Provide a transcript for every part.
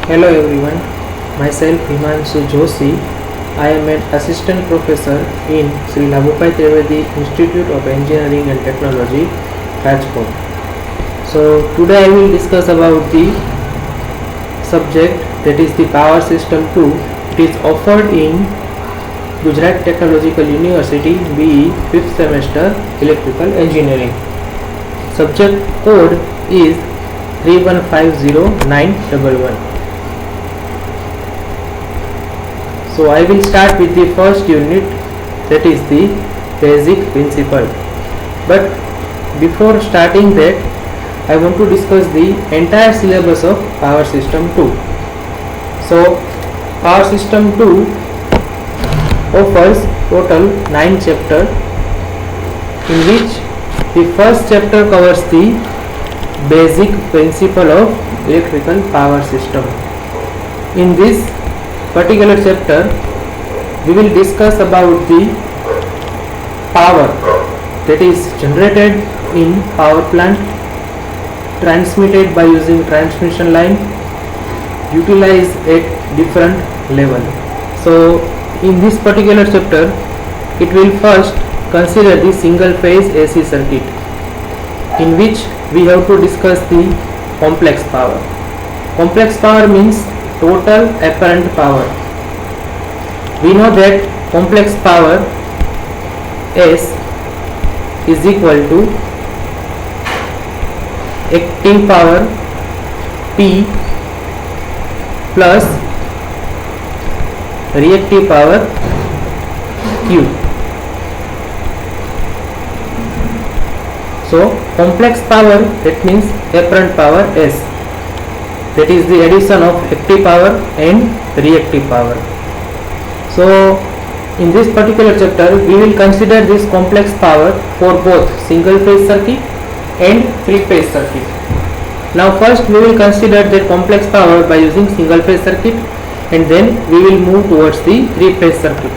Hello everyone, myself Himanshu Joshi. I am an assistant professor in Sri Labhupai Trivedi Institute of Engineering and Technology, Rajkot. So today I will discuss about the subject that is the Power System 2. It is offered in Gujarat Technological University BE 5th semester Electrical Engineering. Subject code is 3150911. So I will start with the first unit, that is the basic principle. But before starting that, I want to discuss the entire syllabus of Power System 2. So Power System 2 offers total 9 chapters, in which the first chapter covers the basic principle of electrical power system. In this particular chapter, we will discuss about the power that is generated in power plant, transmitted by using transmission line, utilized at different level. So in this particular chapter, it will first consider the single phase AC circuit, in which we have to discuss the complex power. Complex power means total apparent power. We know that complex power S is equal to active power P plus reactive power Q. So complex power, that means apparent power S, that is the addition of active power and reactive power. So in this particular chapter, we will consider this complex power for both single phase circuit and three phase circuit. Now first we will consider the complex power by using single phase circuit, and then we will move towards the three phase circuit.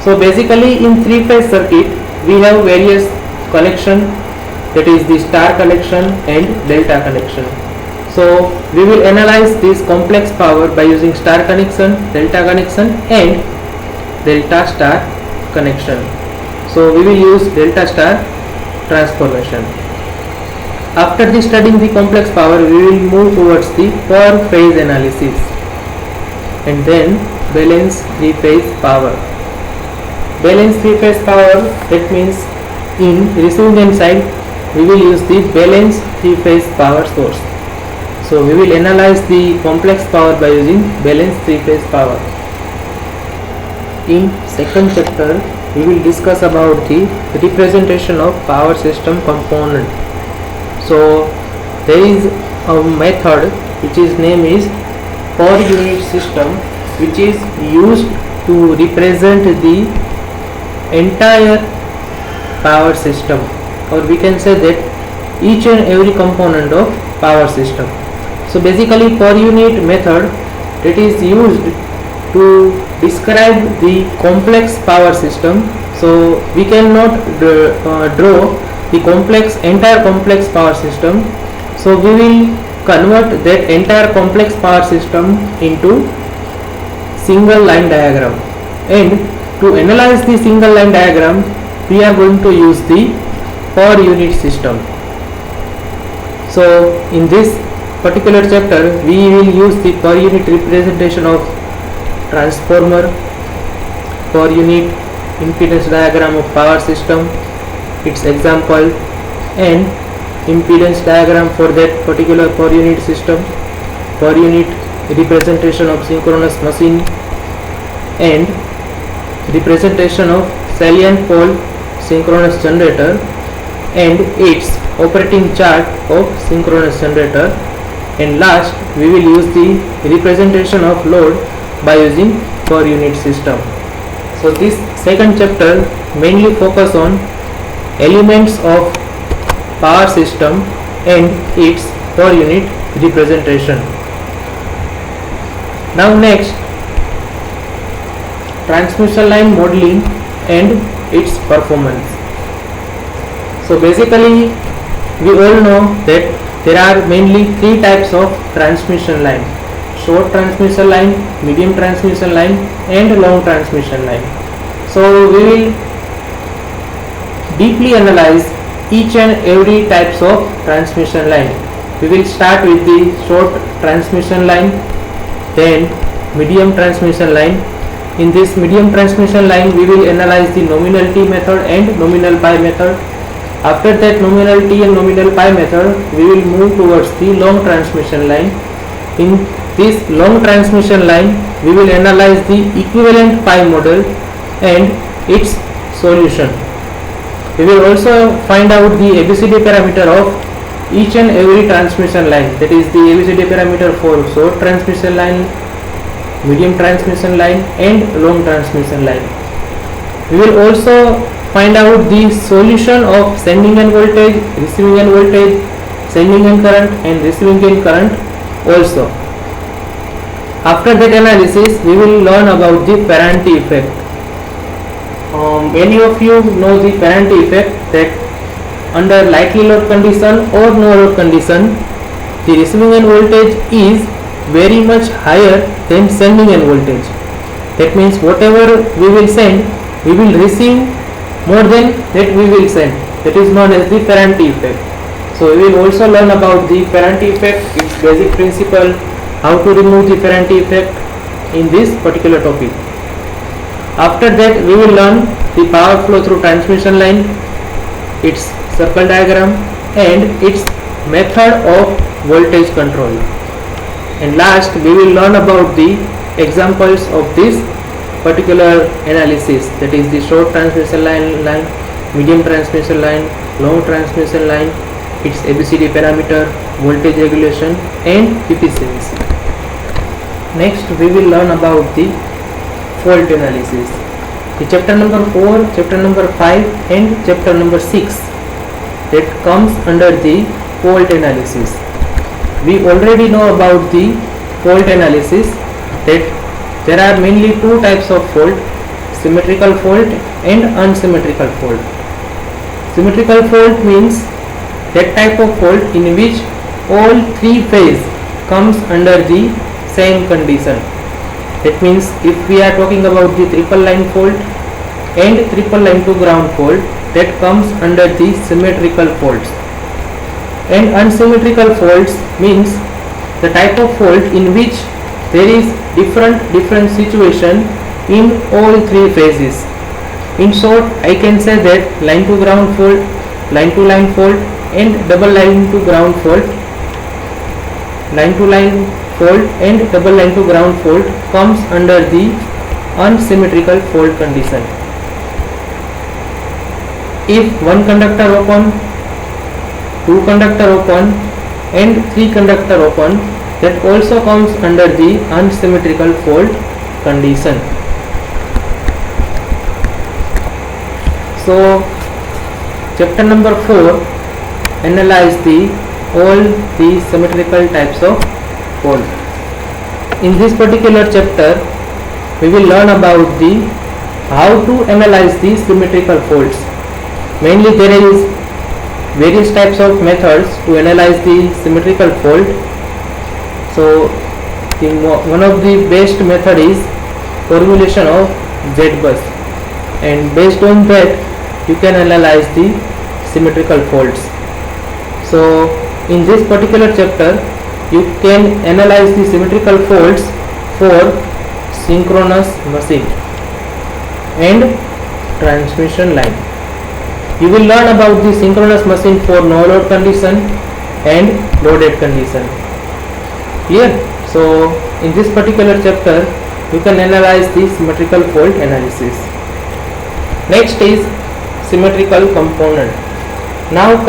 So basically in three phase circuit, we have various connection, that is the star connection and delta connection. So we will analyze this complex power by using star connection, delta connection and delta star connection. So we will use delta star transformation. After studying the complex power, we will move towards the per phase analysis, and then balance three phase power. Balance three phase power, that means in receiving end side, we will use the balance three phase power source. So we will analyze the complex power by using balance three phase power. In second chapter, we will discuss about the representation of power system component. So there is a method which is name is per unit system, which is used to represent the entire power system, or we can say that each and every component of power system. So basically per unit method, that is used to describe the complex power system. So we cannot draw the entire complex power system. So we will convert that entire complex power system into single line diagram, and to analyze the single line diagram, we are going to use the per unit system. So in this particular chapter, we will use the per unit representation of transformer, per unit impedance diagram of power system, its example, and impedance diagram for that particular per unit system, per unit representation of synchronous machine, and representation of salient pole synchronous generator and its operating chart of synchronous generator, and last we will use the representation of load by using per unit system. So this second chapter mainly focus on elements of power system and its per unit representation. Now next, transmission line modeling and its performance. So basically we all know that there are mainly three types of transmission line: short transmission line, medium transmission line and long transmission line. So we will deeply analyze each and every types of transmission line. We will start with the short transmission line, then medium transmission line. In this medium transmission line we will analyze the nominal T method and nominal pi method. After that nominal T and nominal pi method, we will move towards the long transmission line. In this long transmission line we will analyze the equivalent pi model and its solution. We will also find out the ABCD parameter of each and every transmission line, that is the ABCD parameter for short transmission line, medium transmission line and long transmission line. We will also find out the solution of sending end voltage, receiving end voltage, sending end current and receiving end current also. After that analysis we will learn about the Ferranti effect. Many of you know the Ferranti effect, that under lightly load condition or no load condition the receiving end voltage is very much higher than sending end voltage. That means whatever we will send, we will receive more than that we will send. That is known as the Ferranti effect. So we will also learn about the Ferranti effect, its basic principle, how to remove the Ferranti effect in this particular topic. After that we will learn the power flow through transmission line, its circle diagram and its method of voltage control. And last we will learn about the examples of this particular analysis, that is the short transmission line, medium transmission line, long transmission line, its ABCD parameter, voltage regulation and efficiency. Next we will learn about the fault analysis. The chapter number 4, chapter number 5 and chapter number 6 that comes under the fault analysis. We already know about the fault analysis, that there are mainly two types of fault, symmetrical fault and unsymmetrical fault. Symmetrical fault means that type of fault in which all three phase comes under the same condition. That means if we are talking about the triple line fault and triple line to ground fault, that comes under the symmetrical faults. And unsymmetrical faults means the type of fault in which there is different situation in all three phases. In short, I can say that line to ground fault, line to line fault and double line to ground fault, line to line fault and double line to ground fault comes under the unsymmetrical fault condition. If one conductor open, two conductor open and three conductor open, that also comes under the unsymmetrical fault condition. So chapter number 4 analyze all the symmetrical types of fault. In this particular chapter we will learn about how to analyze the symmetrical faults. Mainly there is various types of methods to analyze the symmetrical fault. So one of the best method is formulation of Z-bus, and based on that you can analyze the symmetrical faults. So in this particular chapter you can analyze the symmetrical faults for synchronous machine and transmission line. You will learn about the synchronous machine for no load condition and loaded condition. Clear? So in this particular chapter you can analyze the symmetrical fault analysis. Next is symmetrical component. Now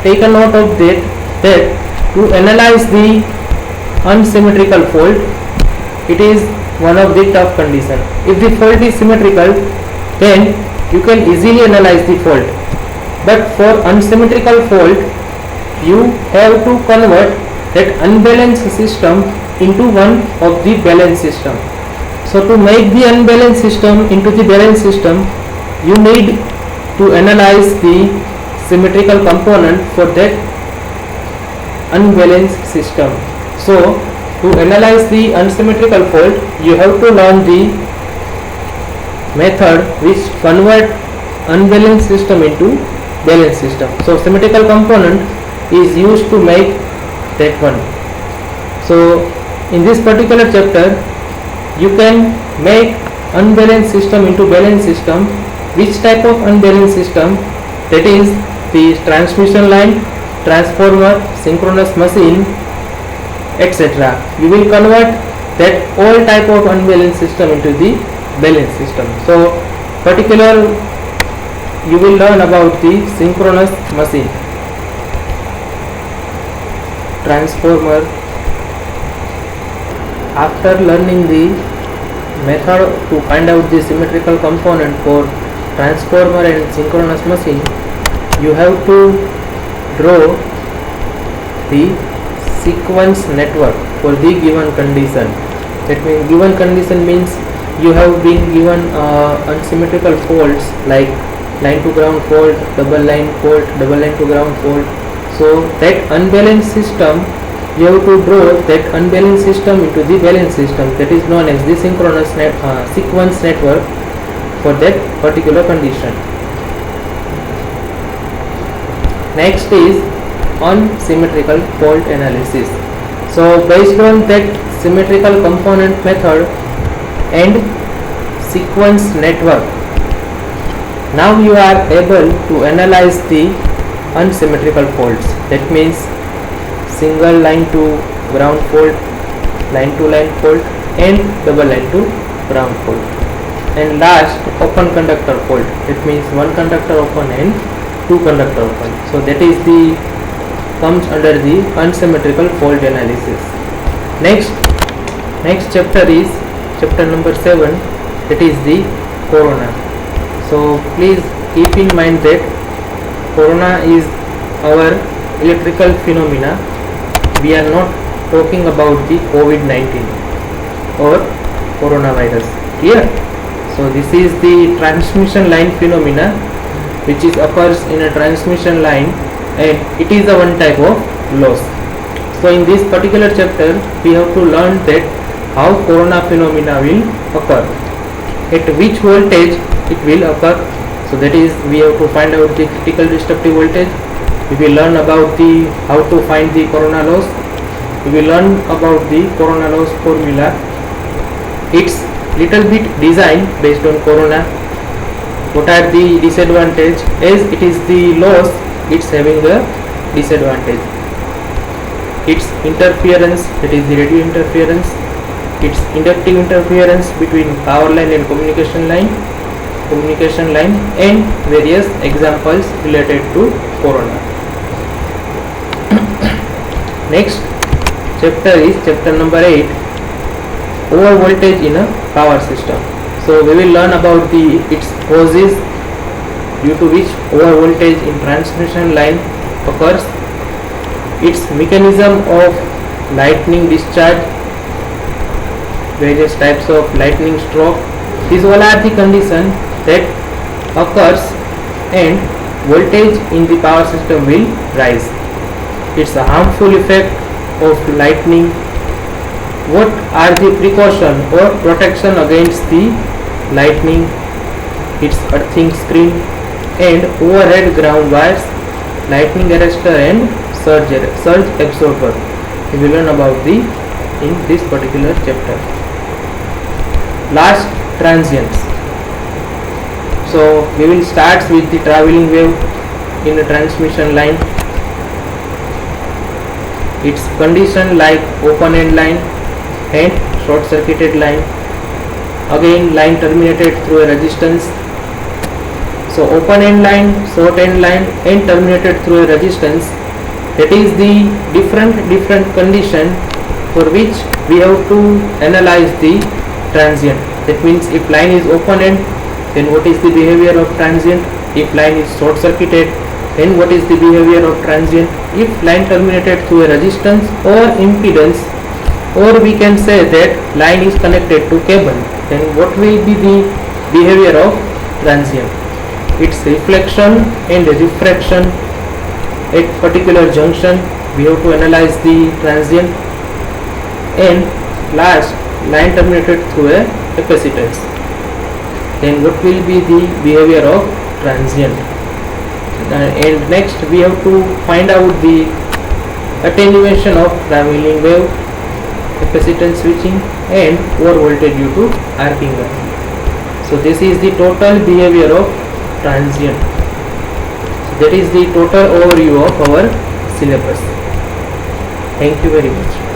take a note of that to analyze the unsymmetrical fault, it is one of the tough condition. If the fault is symmetrical, then you can easily analyze the fault. But for unsymmetrical fault, you have to convert that unbalanced system into one of the balanced system. So to make the unbalanced system into the balanced system, you need to analyze the symmetrical component for that unbalanced system. So to analyze the unsymmetrical fault, you have to learn the method which convert unbalanced system into balanced system. So symmetrical component is used to make that one. So in this particular chapter, you can make unbalanced system into balanced system. Which type of unbalanced system? That is the transmission line, transformer, synchronous machine, etc. You will convert that all type of unbalanced system into the balanced system. So particular you will learn about the synchronous machine, transformer. After learning the method to find out the symmetrical component for transformer and synchronous machine, you have to draw the sequence network for the given condition. That means given condition means you have been given unsymmetrical faults like line to ground fault, double line to ground fault. So that unbalanced system, you have to draw that unbalanced system into the balanced system. That is known as the synchronous sequence network for that particular condition. Next is unsymmetrical fault analysis. So based on that symmetrical component method and sequence network, now you are able to analyze the unsymmetrical faults. That means single line to ground fault, line to line fault, and double line to ground fault. And last, open conductor fault. It means one conductor open and two conductor open. So that is the comes under the unsymmetrical fault analysis. Next chapter is chapter number 7. That is the corona. So please keep in mind that corona is our electrical phenomena. We are not talking about the COVID-19 or coronavirus. Clear? So this is the transmission line phenomena which is occurs in a transmission line, and it is a one type of loss. So in this particular chapter we have to learn that how corona phenomena will occur, at which voltage it will occur. So that is, we have to find out the critical destructive voltage. We will learn about the how to find the corona loss. We will learn about the corona loss formula, its little bit design based on corona. What are the disadvantage? As it is the loss, it's having a disadvantage. Its interference, that is the radio interference, its inductive interference between power line and communication line, and various examples related to corona. Next chapter is chapter number 8, over voltage in a power system. So we will learn about its causes due to which over voltage in transmission line occurs, its mechanism of lightning discharge, various types of lightning stroke. These all are the conditions that occurs and voltage in the power system will rise. It's a harmful effect of lightning. What are the precaution or protection against the lightning? Its earthing screen and overhead ground wires, lightning arrestor and surge absorber. We will learn about in this particular chapter. Last, transients. So we will start with the traveling wave in a transmission line. Its condition like open end line and short circuited line. Again, line terminated through a resistance. So open end line, short end line, and terminated through a resistance. That is the different condition for which we have to analyze the transient. That means if line is open end, then what is the behavior of transient? If line is short circuited, then what is the behavior of transient? If line terminated through a resistance or impedance, or we can say that line is connected to cable, then what will be the behavior of transient? Its reflection and refraction at particular junction. We have to analyze the transient. and last line terminated through a capacitance. Then what will be the behavior of transient? And next we have to find out the attenuation of traveling wave, capacitance switching, and over voltage due to arcing. So this is the total behavior of transient. So that is the total overview of our syllabus. Thank you very much.